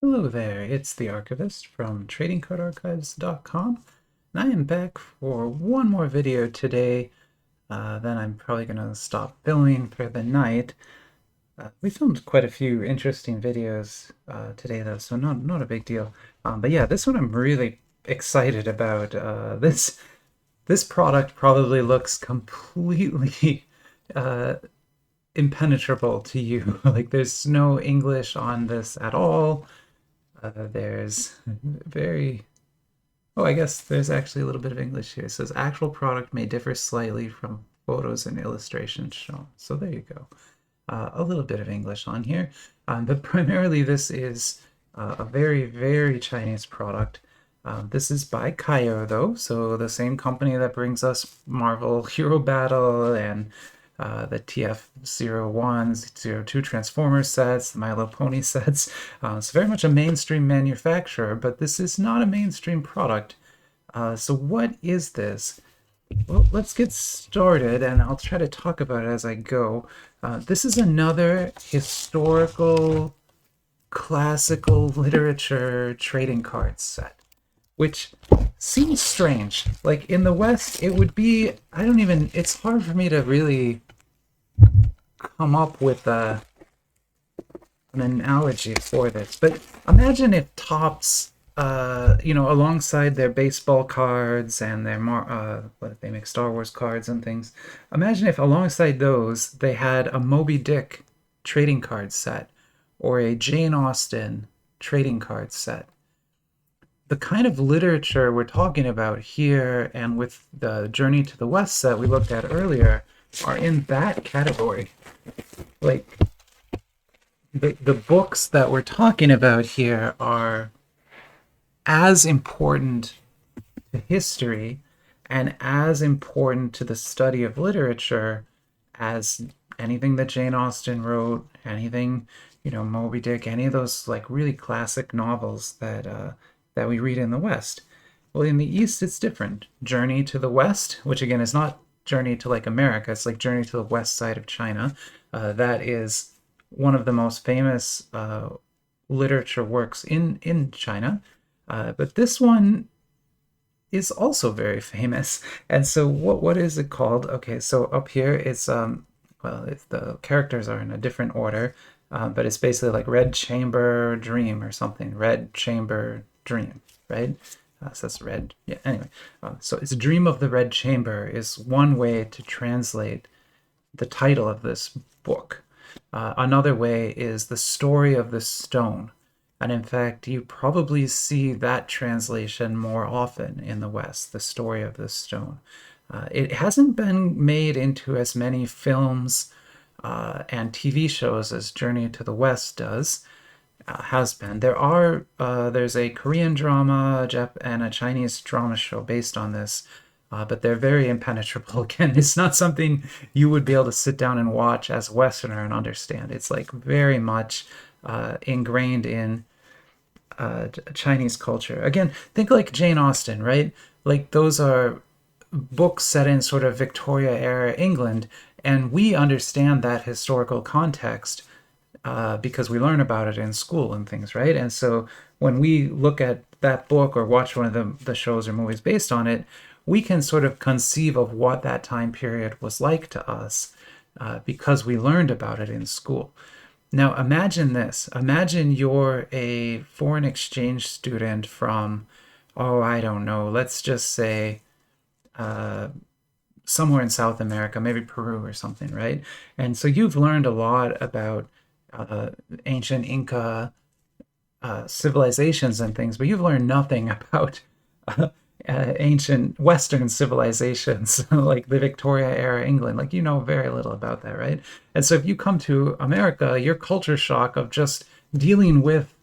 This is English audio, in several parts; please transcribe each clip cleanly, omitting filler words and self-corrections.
Hello there, it's the Archivist from tradingcardarchives.com, and I am back for one more video today. Then I'm probably going to stop filming for the night. We filmed quite a few interesting videos today, though, so not a big deal. But yeah, this one I'm really excited about. This product probably looks completely uh, impenetrable to you. Like there's no English on this at all. There's very, oh, I guess there's actually a little bit of English here. It says actual product may differ slightly from photos and illustrations shown. So there you go. A little bit of English on here. But primarily this is a very Chinese product. This is by Kayou though, so the same company that brings us Marvel Hero Battle and the TF-01, 02 Transformers sets, the My Little Pony sets. It's very much a mainstream manufacturer, but this is not a mainstream product. So what is this? Well, let's get started, and I'll try to talk about it as I go. This is another historical, classical literature trading card set, which seems strange. Like in the West, it would be, it's hard for me to really come up with an analogy for this, but imagine if Topps, alongside their baseball cards and their what they make Star Wars cards and things. Imagine if alongside those they had a Moby Dick trading card set or a Jane Austen trading card set. The kind of literature we're talking about here and with the Journey to the West set we looked at earlier are in that category. Like the books that we're talking about here are as important to history and as important to the study of literature as anything that Jane Austen wrote, anything, Moby Dick, any of those like really classic novels that we read in the West. Well, in the East, it's different. Journey to the West, which again is not Journey to like America, it's like Journey to the West side of China. That is one of the most famous literature works in China. But this one is also very famous. And so what is it called? Okay, so up here it's the characters are in a different order, but it's basically like Red Chamber Dream or something. Red Chamber Dream, right? So that's red. Yeah, anyway. So it's Dream of the Red Chamber is one way to translate the title of this book. Another way is The Story of the Stone. And in fact, you probably see that translation more often in the West, The Story of the Stone. It hasn't been made into as many films and TV shows as Journey to the West has been. There's a Korean drama and a Chinese drama show based on this, but they're very impenetrable. Again, it's not something you would be able to sit down and watch as a Westerner and understand. It's like very much ingrained in Chinese culture. Again, think like Jane Austen, right? Like those are books set in sort of Victoria era England, and we understand that historical context because we learn about it in school and things, right? And so when we look at that book or watch one of the shows or movies based on it, we can sort of conceive of what that time period was like to us because we learned about it in school. Now imagine this. Imagine you're a foreign exchange student from, oh, I don't know, let's just say somewhere in South America, maybe Peru or something, right? And so you've learned a lot about ancient Inca civilizations and things, but you've learned nothing about ancient Western civilizations like the Victoria era England. Like, you know very little about that, right? And so if you come to America, your culture shock of just dealing with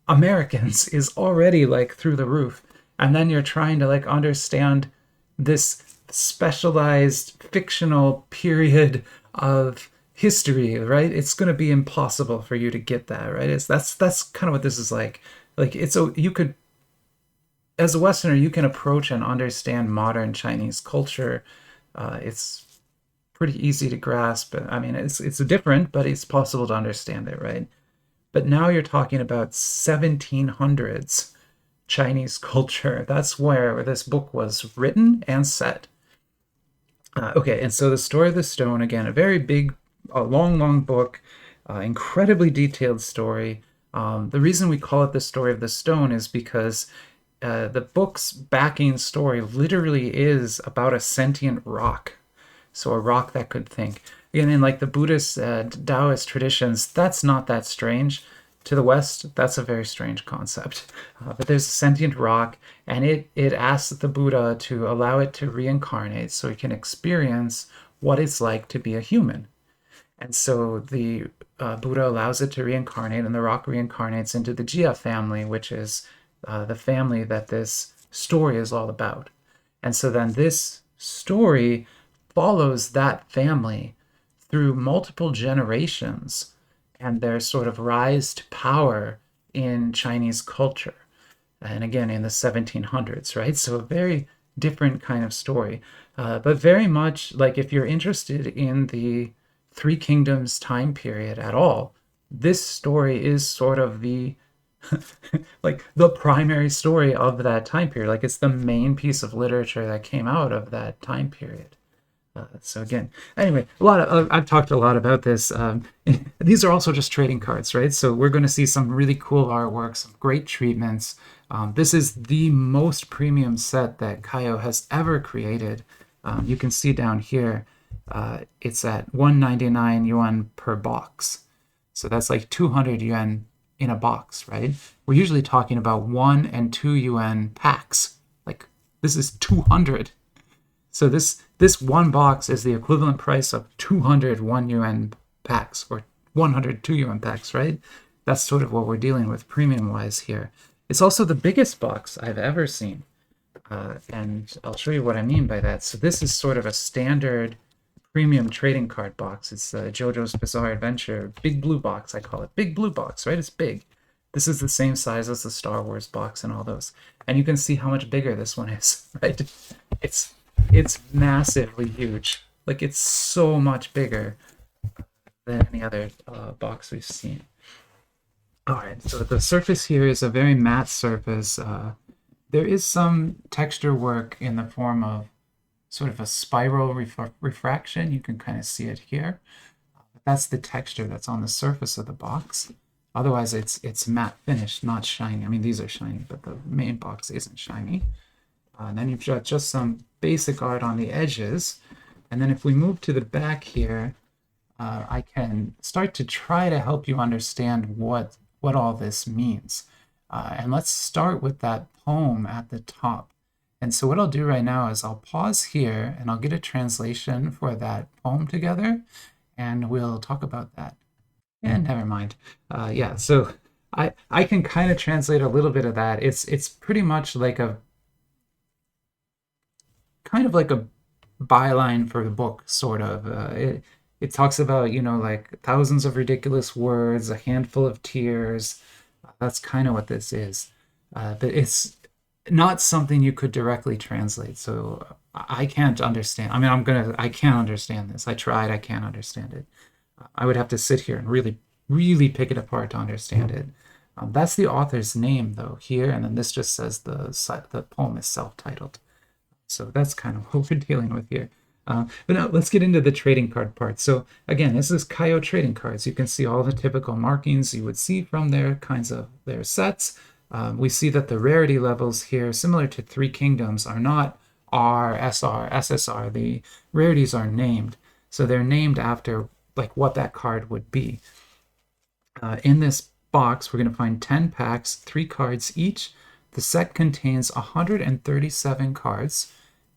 Americans is already like through the roof. And then you're trying to like understand this specialized fictional period of history, right? It's going to be impossible for you to get that, right? That's kind of what this is like. Like you could, as a Westerner, you can approach and understand modern Chinese culture. It's pretty easy to grasp. I mean, it's different, but it's possible to understand it, right? but now you're talking about 1700s Chinese culture. That's where this book was written and set. Okay, and so the story of the stone, again, a very big, a long book, incredibly detailed story. The reason we call it the story of the stone is because the book's backing story literally is about a sentient rock. So a rock that could think. Again, in like the Buddhist, Taoist traditions, that's not that strange. To the West, that's a very strange concept. But there's a sentient rock, and it asks the Buddha to allow it to reincarnate so it can experience what it's like to be a human. And so the Buddha allows it to reincarnate, and the rock reincarnates into the Jia family, which is the family that this story is all about. And so then this story follows that family through multiple generations and their sort of rise to power in Chinese culture. And again, in the 1700s, right? So a very different kind of story. But very much like if you're interested in the Three Kingdoms time period at all, this story is sort of the like the primary story of that time period. Like it's the main piece of literature that came out of that time period. So again, anyway, I've talked a lot about this. These are also just trading cards, right? So we're going to see some really cool artwork, some great treatments. This is the most premium set that Kayou has ever created. You can see down here, it's at 199 yuan per box. So that's like 200 yuan in a box, right? We're usually talking about 1 and 2 yuan packs. Like this is 200. So this one box is the equivalent price of 200 1 yuan packs or 100 2 yuan packs, right? That's sort of what we're dealing with premium wise here. It's also the biggest box I've ever seen. And I'll show you what I mean by that. So this is sort of a standard premium trading card box. It's JoJo's Bizarre Adventure big blue box, I call it. Big blue box, right? It's big. This is the same size as the Star Wars box and all those. And you can see how much bigger this one is, right? It's massively huge. Like it's so much bigger than any other box we've seen. All right, so the surface here is a very matte surface. There is some texture work in the form of sort of a spiral refraction. You can kind of see it here. That's the texture that's on the surface of the box. Otherwise, it's matte finish, not shiny. I mean, these are shiny, but the main box isn't shiny. And then you've got just some basic art on the edges. And then if we move to the back here, I can start to try to help you understand what all this means. And let's start with that poem at the top. And so what I'll do right now is I'll pause here and I'll get a translation for that poem together, and we'll talk about that. And never mind. Yeah, so I can kind of translate a little bit of that. It's pretty much like a kind of like a byline for the book, sort of. It talks about, you know, like thousands of ridiculous words, a handful of tears. That's kind of what this is. But it's not something you could directly translate. So I can't understand. I mean, I can't understand this. I tried, I can't understand it. I would have to sit here and really pick it apart to understand it. That's the author's name, though, here, and then this just says the poem is self-titled. So that's kind of what we're dealing with here. But now let's get into the trading card part. So again, this is Kayou trading cards. You can see all the typical markings you would see from their sets. We see that the rarity levels here, similar to Three Kingdoms, are not R, SR, SSR. The rarities are named. So they're named after like what that card would be. In this box, we're going to find 10 packs, 3 cards each. The set contains 137 cards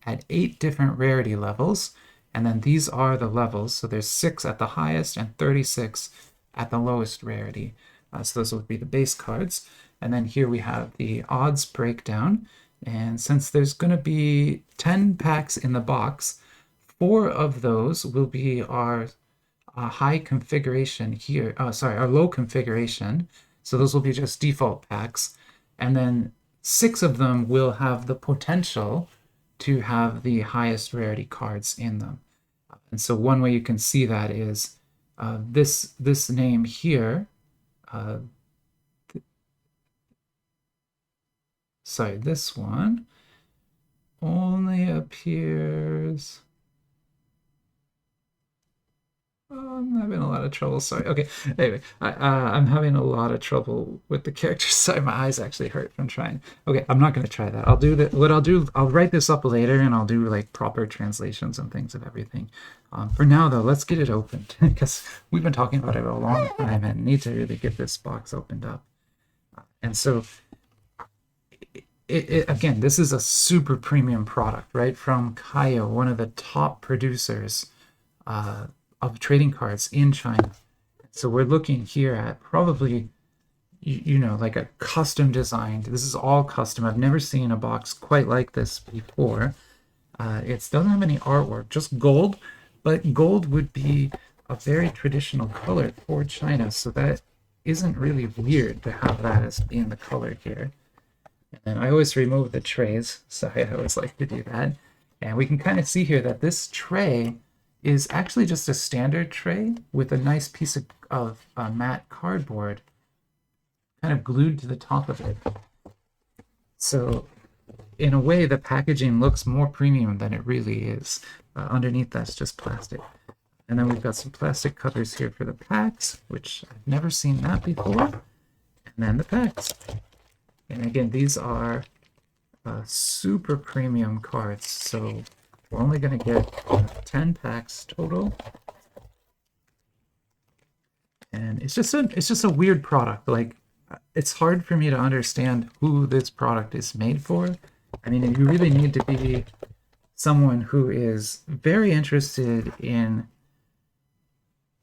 at 8 different rarity levels, and then these are the levels. So there's 6 at the highest and 36 at the lowest rarity. So those would be the base cards. And then here we have the odds breakdown. And since there's going to be 10 packs in the box, 4 of those will be our high configuration here. Our low configuration. So those will be just default packs. And then 6 of them will have the potential to have the highest rarity cards in them. And so one way you can see that is this name here, Uh, sorry, this one only appears. Oh, I'm having a lot of trouble. Sorry. Okay. Anyway, I'm having a lot of trouble with the characters. Sorry, my eyes actually hurt from trying. Okay, I'm not going to try that. I'll do that. What I'll do, I'll write this up later and I'll do like proper translations and things of everything. For now, though, let's get it opened because we've been talking about it a long time and need to really get this box opened up. And so, again, this is a super premium product, right? From Kayou, one of the top producers of trading cards in China. So we're looking here at probably, you know, like a custom designed. This is all custom. I've never seen a box quite like this before. It doesn't have any artwork, just gold, but gold would be a very traditional color for China. So that isn't really weird to have that as being the color here. And I always remove the trays, so I always like to do that. And we can kind of see here that this tray is actually just a standard tray with a nice piece of matte cardboard kind of glued to the top of it. So in a way, the packaging looks more premium than it really is. Underneath that's just plastic. And then we've got some plastic covers here for the packs, which I've never seen that before. And then the packs. And again, these are super premium cards, so we're only going to get 10 packs total. And it's just a weird product. Like, it's hard for me to understand who this product is made for. I mean, you really need to be someone who is very interested in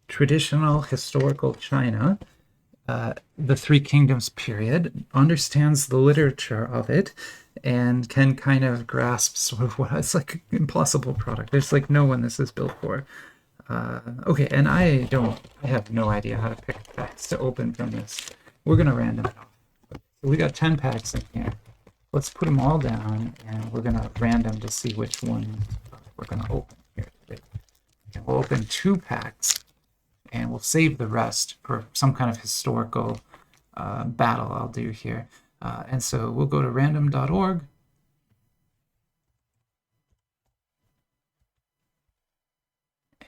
traditional historical China, the Three Kingdoms period, understands the literature of it, and can kind of grasp sort of what it's like an impossible product. There's like no one this is built for. Okay, and I have no idea how to pick packs to open from this. We're gonna random it off. So we got 10 packs in here. Let's put them all down, and we're gonna random to see which one we're gonna open here today. And we'll open 2 packs, and we'll save the rest for some kind of historical battle I'll do here. And so we'll go to random.org.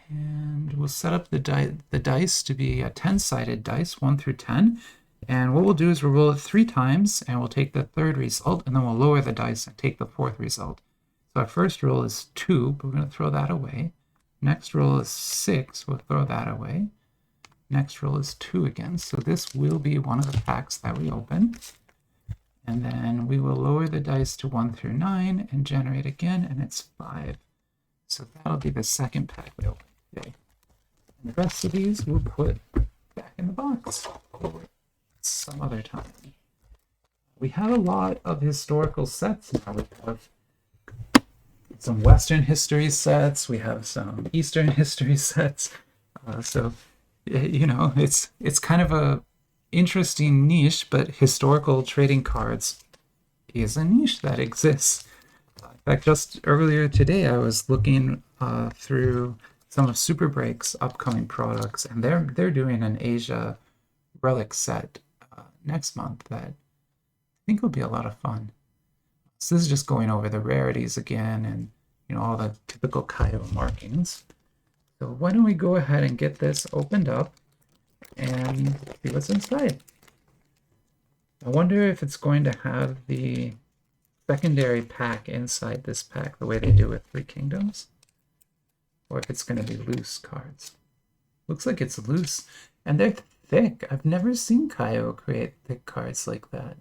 And we'll set up the dice to be a 10-sided dice, 1 through 10. And what we'll do is we'll roll it 3 times, and we'll take the 3rd result, and then we'll lower the dice and take the 4th result. So our first roll is 2, but we're going to throw that away. Next roll is 6, we'll throw that away. Next roll is 2 again, so this will be one of the packs that we open. And then we will lower the dice to 1 through 9 and generate again, and it's 5. So that'll be the 2nd pack we open today. And the rest of these we'll put back in the box some other time. We have a lot of historical sets now. We have some Western history sets, we have some Eastern history sets. So, you know, it's kind of a interesting niche, but historical trading cards is a niche that exists. In fact, just earlier today, I was looking through some of Super Break's upcoming products, and they're doing an Asia relic set next month that I think will be a lot of fun. So this is just going over the rarities again, and you know, all the typical Kayou markings. So why don't we go ahead and get this opened up and see what's inside. I wonder if it's going to have the secondary pack inside this pack the way they do with Three Kingdoms, or if it's going to be loose cards. Looks like it's loose, and they're thick. I've never seen Kayou create thick cards like that.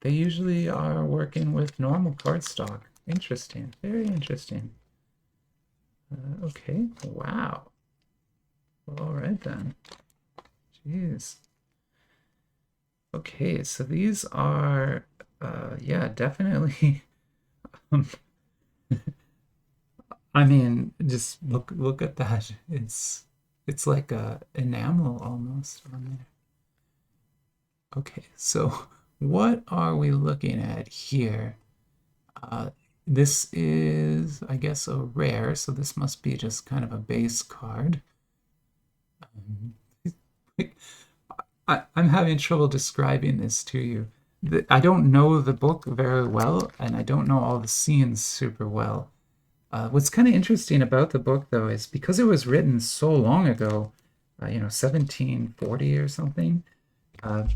They usually are working with normal cardstock. Interesting, very interesting. Okay, wow. Well, all right then. Jeez. Okay, so these are, yeah, definitely. I mean, just look at that. It's like a enamel almost on there. Okay, so what are we looking at here? This is, I guess, a rare, so this must be just kind of a base card. I'm having trouble describing this to you. I don't know the book very well, and I don't know all the scenes super well. What's kind of interesting about the book, though, is because it was written so long ago, 1740 or something, uh,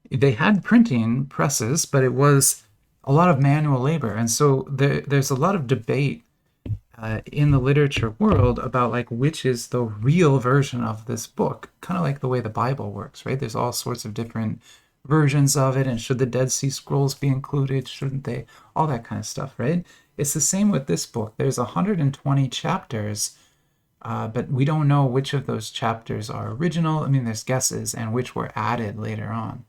they had printing presses, but it was a lot of manual labor. And so there's a lot of debate in the literature world about like which is the real version of this book, kind of like the way the Bible works, right? There's all sorts of different versions of it, and should the Dead Sea Scrolls be included? Shouldn't they? All that kind of stuff, right? It's the same with this book. There's 120 chapters, but we don't know which of those chapters are original. I mean, there's guesses, and which were added later on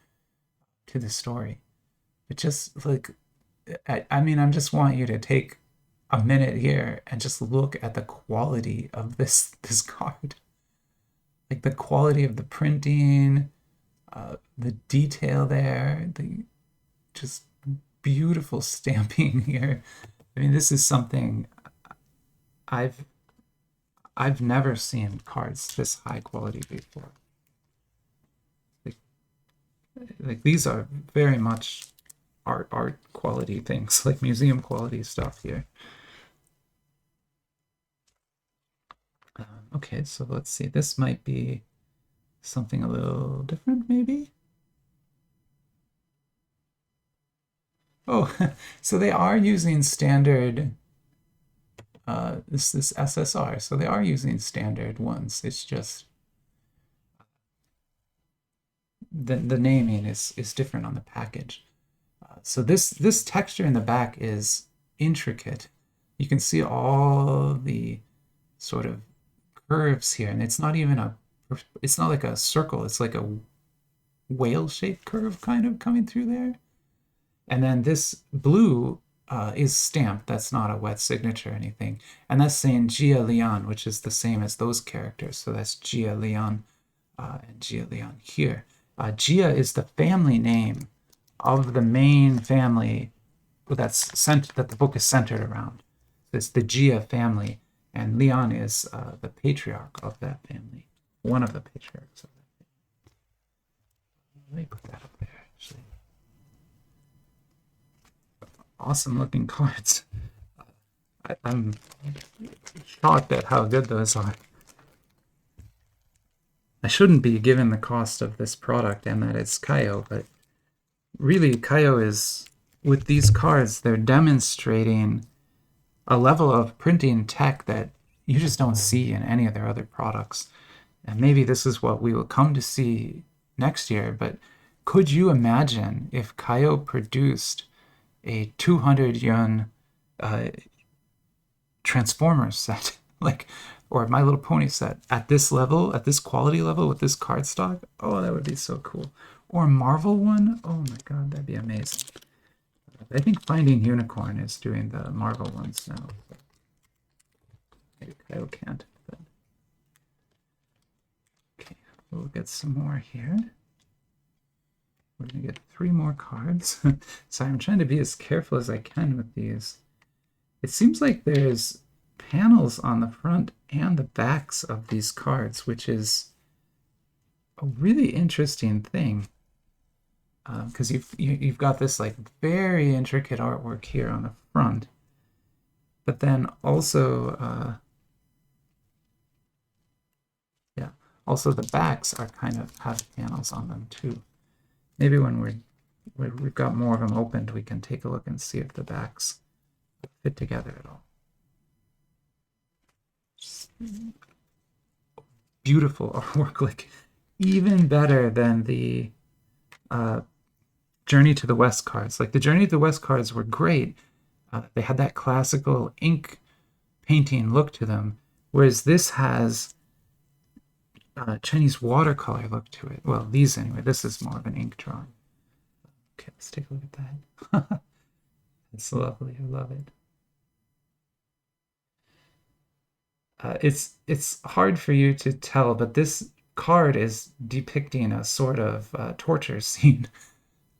to the story. But just like, I mean, I just want you to take a minute here and just look at the quality of this card. Like the quality of the printing, the detail there, the just beautiful stamping here. I mean, this is something I've I've never seen cards this high quality before. Like, like these are very much art quality things, like museum quality stuff here. Okay, so let's see. This might be something a little different, maybe? Oh, so they are using standard, this SSR, so they are using standard ones. It's just the naming is different on the package. So this texture in the back is intricate. You can see all the sort of curves here, and it's not even it's not like a circle. It's like a whale-shaped curve kind of coming through there. And then this blue is stamped. That's not a wet signature or anything. And that's saying Gia Leon, which is the same as those characters. So that's Gia Leon and Gia Leon here. Gia is the family name of the main family that the book is centered around. It's the Gia family, and Leon is the patriarch of that family, one of the patriarchs of that family. Let me put that up there, actually. Awesome looking cards. I'm shocked at how good those are. I shouldn't be given the cost of this product and that it's Kayou, but really Kayou is, with these cards, they're demonstrating a level of printing tech that you just don't see in any of their other products. And maybe this is what we will come to see next year, but could you imagine if Kayou produced a 200 yuan Transformers set, like, or My Little Pony set at this level, at this quality level with this card stock? Oh, that would be so cool. Or a Marvel one? Oh my god, that'd be amazing. I think Finding Unicorn is doing the Marvel ones now. Maybe Kyle can't. But... okay, we'll get some more here. We're going to get 3 more cards. Sorry, I'm trying to be as careful as I can with these. It seems like there's panels on the front and the backs of these cards, which is a really interesting thing. Because you've got this like very intricate artwork here on the front, but then also yeah, also the backs are kind of have panels on them too. Maybe when we've got more of them opened, we can take a look and see if the backs fit together at all. Just beautiful artwork, like even better than the Journey to the West cards. Like the Journey to the West cards were great. They had that classical ink painting look to them, whereas this has Chinese watercolor look to it. Well, these anyway. This is more of an ink drawing. Okay, let's take a look at that. It's lovely. I love it. It's hard for you to tell, but this card is depicting a sort of torture scene.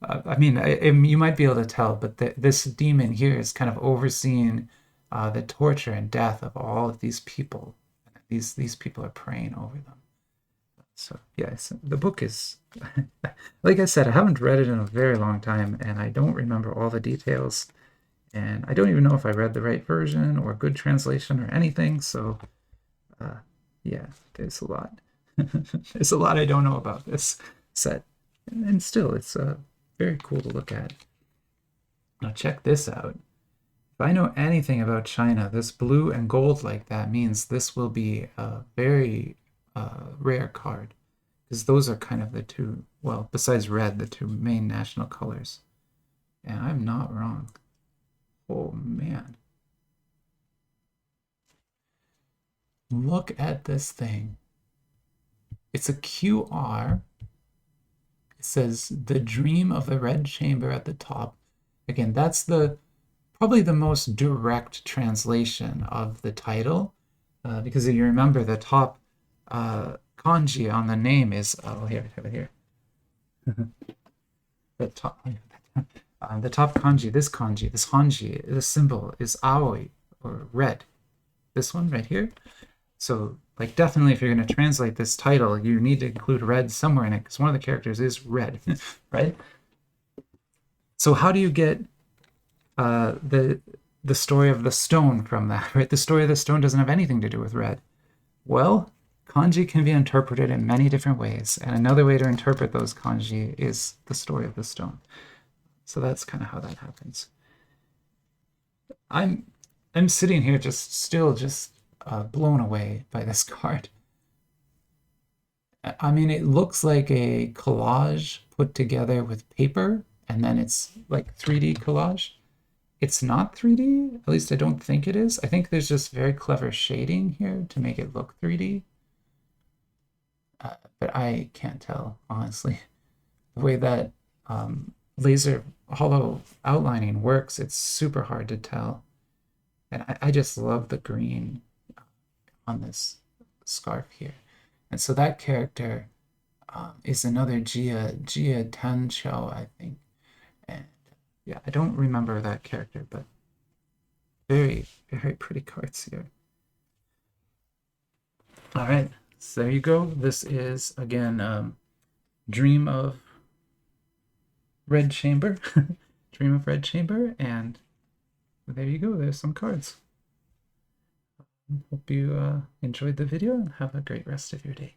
I mean, you might be able to tell, but this demon here is kind of overseeing the torture and death of all of these people. These people are praying over them. So yes, the book is, like I said, I haven't read it in a very long time, and I don't remember all the details, and I don't even know if I read the right version or good translation or anything. So yeah, there's a lot. There's a lot I don't know about this set, and still, it's very cool to look at. Now check this out. If I know anything about China, this blue and gold like that means this will be a very rare card, because those are kind of the two, well, besides red, the two main national colors. And I'm not wrong. Oh man. Look at this thing. It's a QR. It says the dream of the red chamber at the top. Again, that's probably the most direct translation of the title, because if you remember, the top kanji on the name is, oh, here, I have it here. The top kanji, this hanji, this symbol is aoi, or red. This one right here. So, like, definitely if you're going to translate this title, you need to include red somewhere in it, because one of the characters is red, right? So how do you get the story of the stone from that, right? The story of the stone doesn't have anything to do with red. Well, kanji can be interpreted in many different ways, and another way to interpret those kanji is the story of the stone. So that's kind of how that happens. I'm sitting here just blown away by this card. I mean, it looks like a collage put together with paper, and then it's like 3D collage. It's not 3D, at least I don't think it is. I think there's just very clever shading here to make it look 3D. But I can't tell, honestly. The way that laser hollow outlining works, it's super hard to tell. And I just love the green on this scarf here. And so that character is another Jia Tanqiao, I think. And yeah, I don't remember that character, but very, very pretty cards here. All right, so there you go. This is, again, Dream of Red Chamber. Dream of Red Chamber, and there you go. There's some cards. Hope you enjoyed the video and have a great rest of your day.